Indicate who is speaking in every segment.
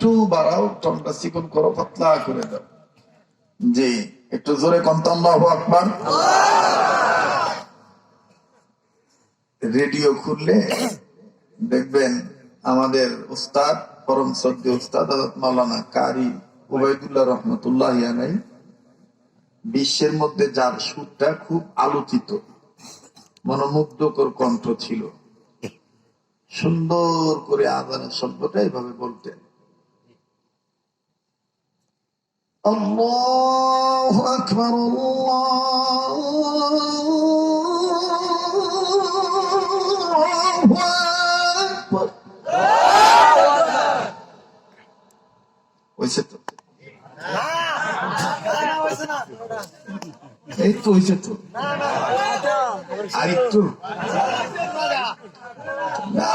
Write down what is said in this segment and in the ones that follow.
Speaker 1: একটু বাড়াও, টনটা চিকন করো, পাতলা করে দাও। জি, একটু জোরে কন্ত আল্লাহু আকবার। রেডিও খুললে দেখবেন আমাদের উস্তাদ, পরম শ্রদ্ধেয় উস্তাদ হযরত মাওলানা কারি উবাইদুল্লাহ রহমতুল্লাহ আলাইহি, বিশ্বের মধ্যে যার সুরটা খুব আলোচিত, মনোমুগ্ধকর কণ্ঠ ছিল, সুন্দর করে আযানের শব্দটা এইভাবে বলতেন, আল্লাহু আকবার, আল্লাহু আকবার। হয়েছে তো? এই তো হয়েছে তো, আর একটু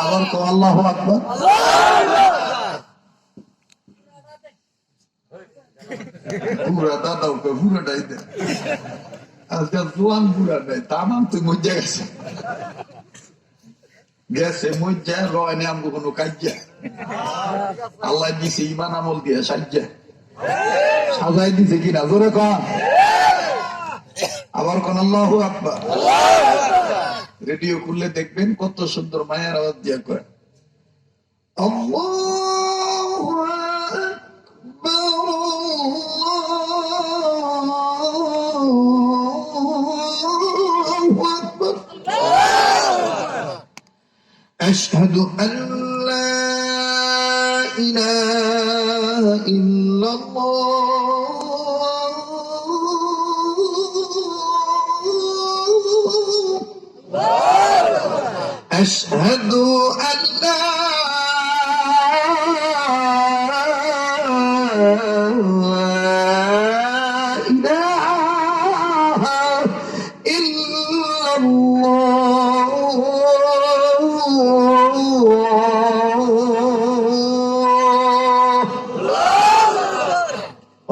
Speaker 1: আবার তো আল্লাহু আকবার। বুড়া দাদা ওকে বুড়াটাই দেয়, আজকাল জোয়ান বুড়া নেই, তার নাম তুই মজ্জা গেছে গেছে মজ্জা রয়নে আমগো কোনো কাজ্যা। আল্লাহ দিছে ইমান আমল দিয়ে সাজ্জা, সাজাই দিছে কিনা জোরে কন, আবার কোন আল্লাহু আকবার। রেডিও খুললে দেখবেন কত সুন্দর মায়ের আওয়াজ দিয়া কয়, আল্লাহু আকবার, আল্লাহু আকবার, আশহাদু আন লা ইলাহা ইল্লাল্লাহ, আশহাদু আন লা ইলাহা ইল্লাল্লাহ।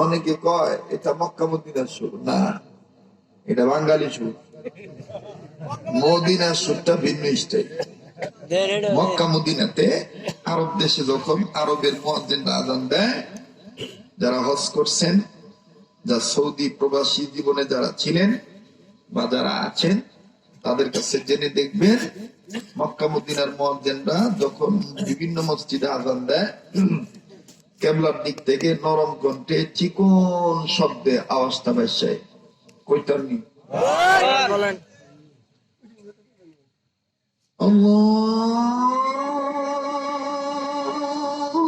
Speaker 1: অনেকে কয় এটা মক্কা মদিনার সুর, না, এটা বাঙালি সুর। মদিনার সুরটা ভিন্ন স্টাইল। মক্কা মদিনাতে আরব দেশে যখন আরবের মুয়াজ্জিনরা আযান দেয়, যারা হজ করছেন, যা সৌদি প্রবাসী জীবনে যারা ছিলেন বা যারা আছেন, তাদের কাছে জেনে দেখবেন মক্কা মদিনার মুয়াজ্জিনরা যখন বিভিন্ন মসজিদে আযান দেয়, কেবলার দিক থেকে নরম কণ্ঠে চিকন শব্দে আওয়াজটা ভাসে। কইতারনি বলেন,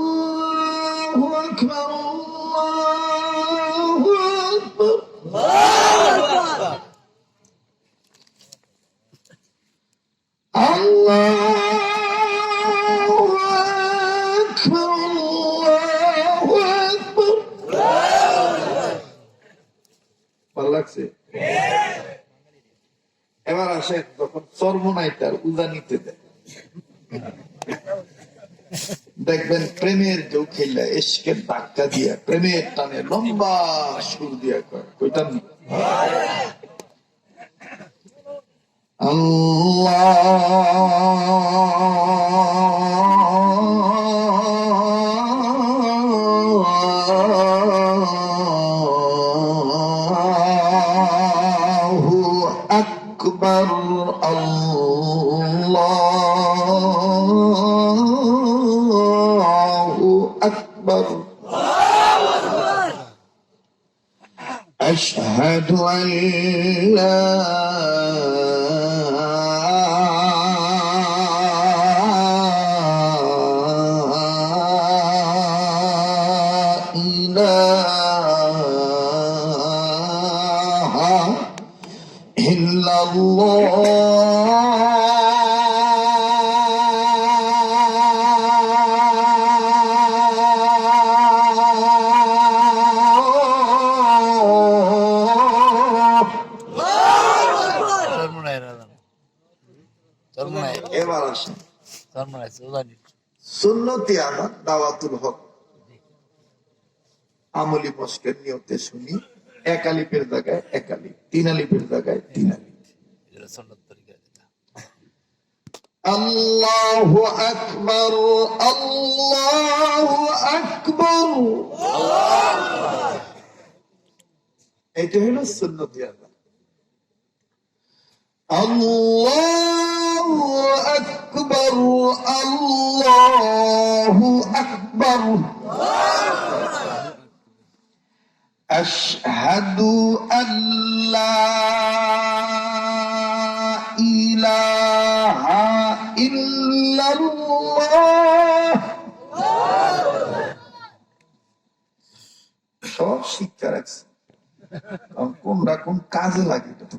Speaker 1: আল্লাহু আকবার, আল্লাহু আকবার, আল্লাহু আকবার, আল্লাহু আকবার। ভালো লাগছে? এবার আসেন, যখন সর্বনাইটার উজানিতে দেয়, দেখবেন প্রেমের কেউ খেললে এসকের ধাক্কা দিয়া প্রেমের টানে লম্বা সুর দিয়া কয়, কইতাম না, আল্লাহু আকবার, আল্লাহু আকবার, আশহাদু আন লা ইলাহা এবার আসেন সুন্নতি আমার দাওয়াতুল হক আমলি মস্কের নিয়তে শুনি, এক আলিফের জায়গায় এক আলিফ, তিন আলিফের জায়গায় তিন আলিফ। আল্লাহু আকবার, আল্লাহু আকবার। এটা হলো সুন্নতি আযান। আল্লাহু আকবার, আল্লাহু আকবার। আশহাদু আল্লা ইলাহা ইল্লাল্লাহ। সব শিক্ষা রাখছে, কোনটা কোন কাজে লাগে এটা তো